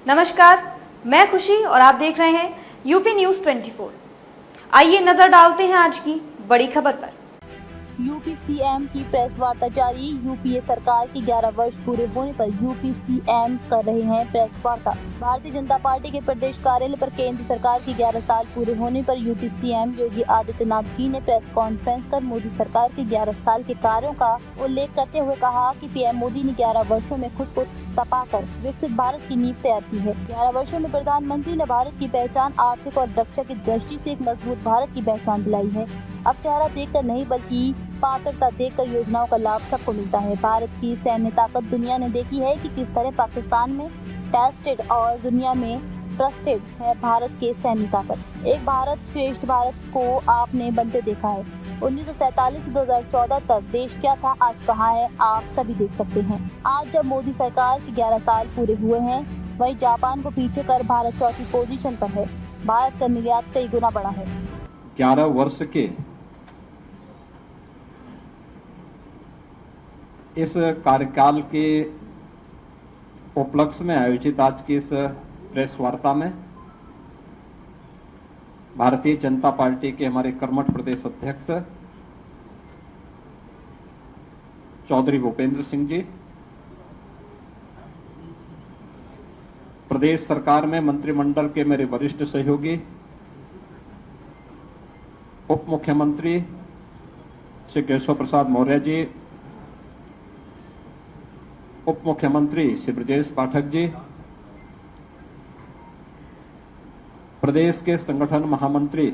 नमस्कार, मैं खुशी और आप देख रहे हैं यूपी न्यूज 24। आइए नजर डालते हैं आज की बड़ी खबर पर। यूपी सीएम की प्रेस वार्ता जारी। यूपीए सरकार के 11 वर्ष पूरे होने पर यूपी सीएम कर रहे हैं प्रेस वार्ता। भारतीय जनता पार्टी के प्रदेश कार्यालय पर केंद्र सरकार के 11 साल पूरे होने पर यूपी सीएम योगी आदित्यनाथ जी ने प्रेस कॉन्फ्रेंस कर मोदी सरकार के 11 साल के कार्यों का उल्लेख करते हुए कहा कि पीएम मोदी ने 11 वर्षों में खुद को तपाकर विकसित भारत की नींव तैयार की है। 11 वर्षों में प्रधानमंत्री ने भारत की पहचान आर्थिक और रक्षा की दृष्टि से एक मजबूत भारत की पहचान दिलाई है। अब चेहरा देखकर नहीं बल्कि पात्रता देखकर योजनाओं का लाभ सबको मिलता है। भारत की सैन्य ताकत दुनिया ने देखी है कि किस तरह पाकिस्तान में टेस्टेड और दुनिया में ट्रस्टेड है भारत के सैन्य ताकत। एक भारत श्रेष्ठ भारत को आपने बनते देखा है। 1947 से 2014 तक देश क्या था आज कहाँ है आप सभी देख सकते हैं। आज जब मोदी सरकार के 11 साल पूरे हुए हैं, वहीं जापान को पीछे कर भारत चौथी पोजीशन पर है। भारत का निर्यात कई गुना बढ़ा है। 11 वर्ष के इस कार्यकाल के उपलक्ष्य में आयोजित आज की इस प्रेस वार्ता में भारतीय जनता पार्टी के हमारे कर्मठ प्रदेश अध्यक्ष चौधरी भूपेंद्र सिंह जी, प्रदेश सरकार में मंत्रिमंडल के मेरे वरिष्ठ सहयोगी उप मुख्यमंत्री श्री केशव प्रसाद मौर्य जी, उप मुख्यमंत्री श्री ब्रजेश पाठक जी, प्रदेश के संगठन महामंत्री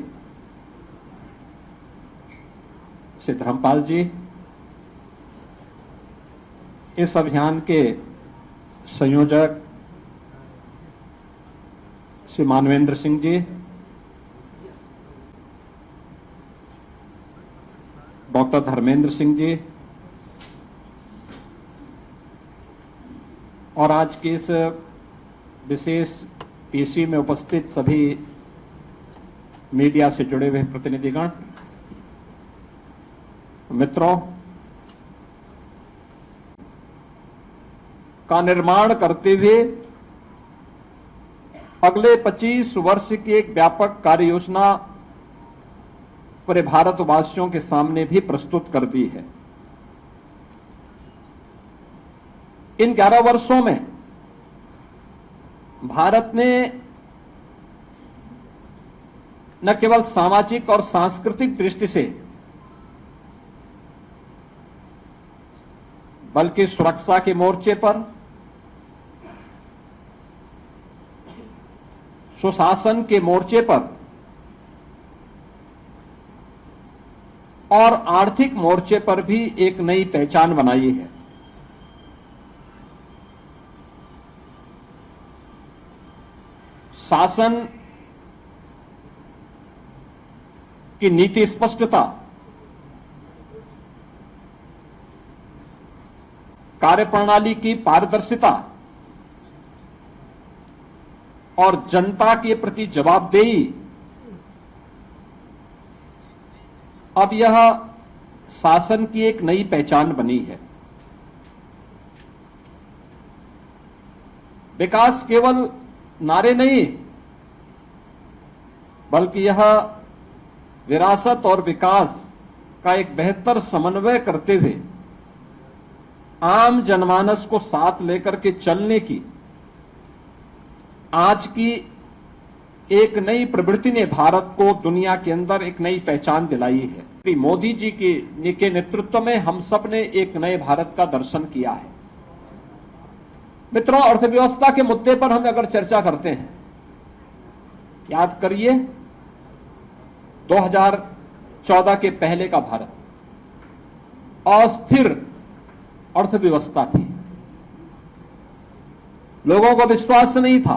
श्री धर्मपाल जी, इस अभियान के संयोजक श्री मानवेंद्र सिंह जी, डॉक्टर धर्मेंद्र सिंह जी और आज की इस विशेष पीसी में उपस्थित सभी मीडिया से जुड़े हुए प्रतिनिधिगण, मित्रों, का निर्माण करते हुए अगले 25 वर्ष की एक व्यापक कार्य योजना पूरे भारतवासियों के सामने भी प्रस्तुत कर दी है। इन 11 वर्षों में भारत ने न केवल सामाजिक और सांस्कृतिक दृष्टि से बल्कि सुरक्षा के मोर्चे पर, सुशासन के मोर्चे पर और आर्थिक मोर्चे पर भी एक नई पहचान बनाई है। शासन की नीति स्पष्टता, कार्यप्रणाली की पारदर्शिता और जनता के प्रति जवाबदेही, अब यह शासन की एक नई पहचान बनी है। विकास केवल नारे नहीं, बल्कि यह विरासत और विकास का एक बेहतर समन्वय करते हुए आम जनमानस को साथ लेकर के चलने की आज की एक नई प्रवृत्ति ने भारत को दुनिया के अंदर एक नई पहचान दिलाई है। श्री मोदी जी के नेतृत्व में हम सब ने एक नए भारत का दर्शन किया है। मित्रों, अर्थव्यवस्था के मुद्दे पर हम अगर चर्चा करते हैं, याद करिए 2014 के पहले का भारत अस्थिर अर्थव्यवस्था थी। लोगों को विश्वास नहीं था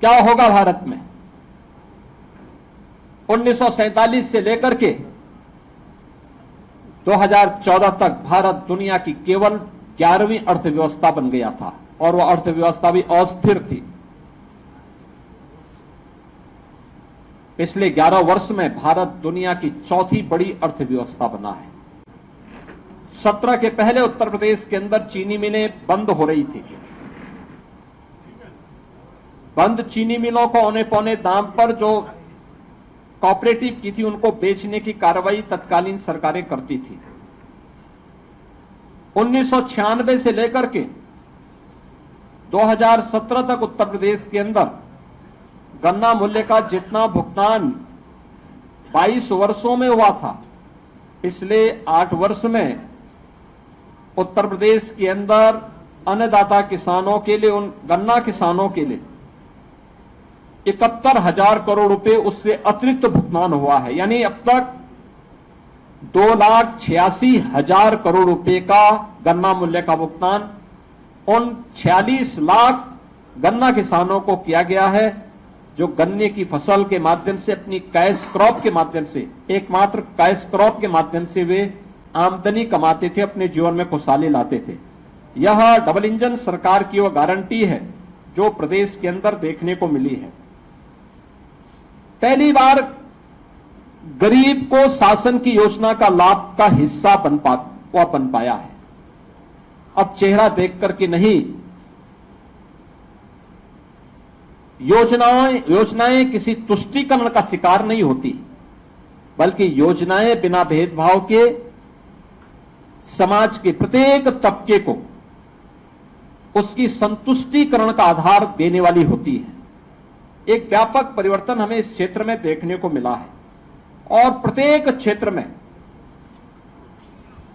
क्या होगा भारत में। 1947 से लेकर के 2014 तक भारत दुनिया की केवल 11वीं अर्थव्यवस्था बन गया था और वह अर्थव्यवस्था भी अस्थिर थी। पिछले 11 वर्ष में भारत दुनिया की चौथी बड़ी अर्थव्यवस्था बना है। 17 के पहले उत्तर प्रदेश के अंदर चीनी मिलें बंद हो रही थी। बंद चीनी मिलों को औने पौने दाम पर जो कोऑपरेटिव की थी उनको बेचने की कार्रवाई तत्कालीन सरकारें करती थी। 1996 से लेकर के 2017 तक उत्तर प्रदेश के अंदर गन्ना मूल्य का जितना भुगतान 22 वर्षों में हुआ था, पिछले 8 वर्ष में उत्तर प्रदेश के अंदर अन्नदाता किसानों के लिए, उन गन्ना किसानों के लिए 71,000 करोड़ रुपए उससे अतिरिक्त भुगतान हुआ है। यानी अब तक 2,86,000 करोड़ रुपए का गन्ना मूल्य का भुगतान उन 46 लाख गन्ना किसानों को किया गया है जो गन्ने की फसल के माध्यम से, अपनी कैश क्रॉप के माध्यम से, एकमात्र कैश क्रॉप के माध्यम से वे आमदनी कमाते थे, अपने जीवन में खुशहाली लाते थे। यह डबल इंजन सरकार की वह गारंटी है जो प्रदेश के अंदर देखने को मिली है। पहली बार गरीब को शासन की योजना का लाभ का हिस्सा बन पाया है। अब चेहरा देख करके नहीं, योजनाएं किसी तुष्टीकरण का शिकार नहीं होती, बल्कि योजनाएं बिना भेदभाव के समाज के प्रत्येक तबके को उसकी संतुष्टीकरण का आधार देने वाली होती है। एक व्यापक परिवर्तन हमें इस क्षेत्र में देखने को मिला है और प्रत्येक क्षेत्र में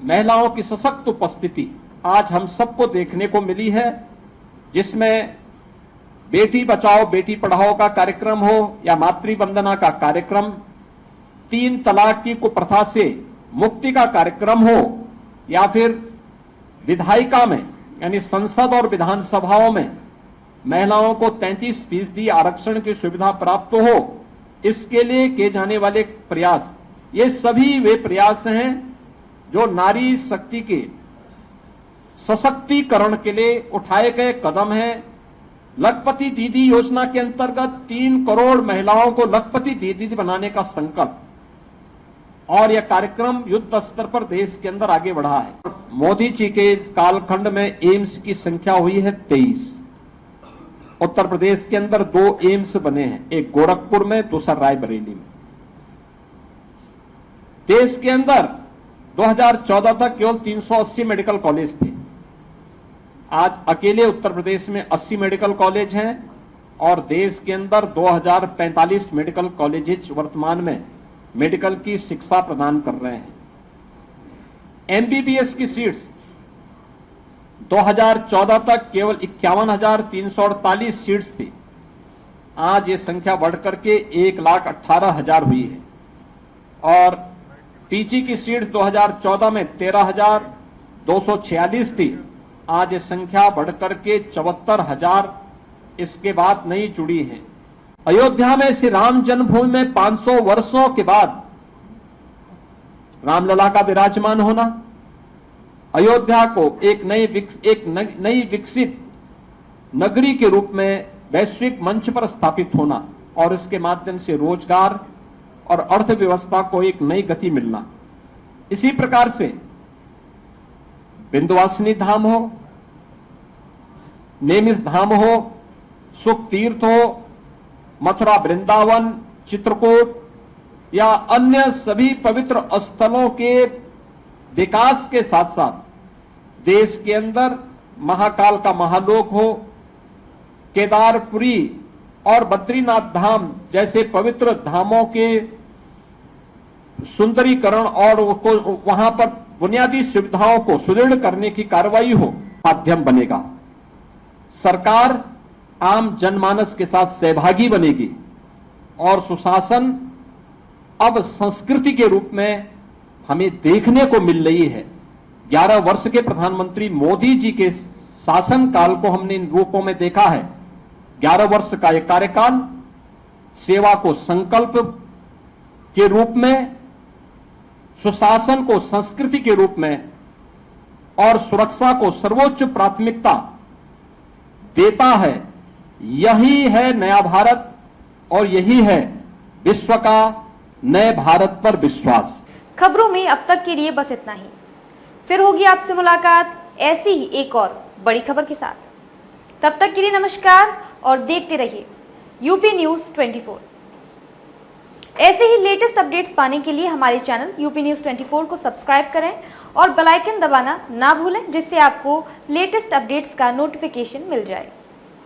महिलाओं की सशक्त उपस्थिति आज हम सबको देखने को मिली है, जिसमें बेटी बचाओ बेटी पढ़ाओ का कार्यक्रम हो या मातृ वंदना का कार्यक्रम, 3 तलाक की कुप्रथा से मुक्ति का कार्यक्रम हो, या फिर विधायिका में यानी संसद और विधानसभाओं में महिलाओं को 33% आरक्षण की सुविधा प्राप्त हो, इसके लिए किए जाने वाले प्रयास, ये सभी वे प्रयास हैं जो नारी शक्ति के सशक्तिकरण के लिए उठाए गए कदम हैं। लखपति दीदी योजना के अंतर्गत 3 करोड़ महिलाओं को लखपति दीदी बनाने का संकल्प, और यह कार्यक्रम युद्ध स्तर पर देश के अंदर आगे बढ़ा है। मोदी जी के कालखंड में एम्स की संख्या हुई है 23। उत्तर प्रदेश के अंदर 2 एम्स बने हैं, एक गोरखपुर में, दूसरा रायबरेली में। देश के अंदर 2014 तक केवल 380 मेडिकल कॉलेज थे। आज अकेले उत्तर प्रदेश में 80 मेडिकल कॉलेज हैं और देश के अंदर 2045 मेडिकल कॉलेजेस वर्तमान में मेडिकल की शिक्षा प्रदान कर रहे हैं। एमबीबीएस की सीट्स 2014 तक केवल 51,348 सीट्स थी, आज ये संख्या बढ़कर के 1,18,000 हुई है। और पीजी की सीट्स 2014 में 13,246 थी, आज ये संख्या बढ़कर के 74,000 इसके बाद नई जुड़ी है। अयोध्या में श्री राम जन्मभूमि में 500 वर्षों के बाद रामलला का विराजमान होना, अयोध्या को एक नई विकसित नगरी के रूप में वैश्विक मंच पर स्थापित होना और इसके माध्यम से रोजगार और अर्थव्यवस्था को एक नई गति मिलना। इसी प्रकार से विंध्यवासिनी धाम हो, नेमिष धाम हो, सुख तीर्थ हो, मथुरा वृंदावन, चित्रकूट या अन्य सभी पवित्र स्थलों के विकास के साथ साथ देश के अंदर महाकाल का महालोक हो, केदारपुरी और बद्रीनाथ धाम जैसे पवित्र धामों के सुंदरीकरण और वहां पर बुनियादी सुविधाओं को सुदृढ़ करने की कार्रवाई हो, माध्यम बनेगा। सरकार आम जनमानस के साथ सहभागी बनेगी और सुशासन अब संस्कृति के रूप में हमें देखने को मिल रही है। 11 वर्ष के प्रधानमंत्री मोदी जी के शासन काल को हमने इन रूपों में देखा है। 11 वर्ष का एक कार्यकाल सेवा को संकल्प के रूप में, सुशासन को संस्कृति के रूप में और सुरक्षा को सर्वोच्च प्राथमिकता देता है। यही है नया भारत और यही है विश्व का नए भारत पर विश्वास। खबरों में अब तक के लिए बस इतना ही। फिर होगी आपसे मुलाकात ऐसी ही एक और बड़ी खबर के साथ। तब तक के लिए नमस्कार और देखते रहिए यूपी न्यूज 24। ऐसे ही लेटेस्ट अपडेट्स पाने के लिए हमारे चैनल यूपी न्यूज 24 को सब्सक्राइब करें और बेल आइकन दबाना ना भूलें, जिससे आपको लेटेस्ट अपडेट्स का नोटिफिकेशन मिल जाए।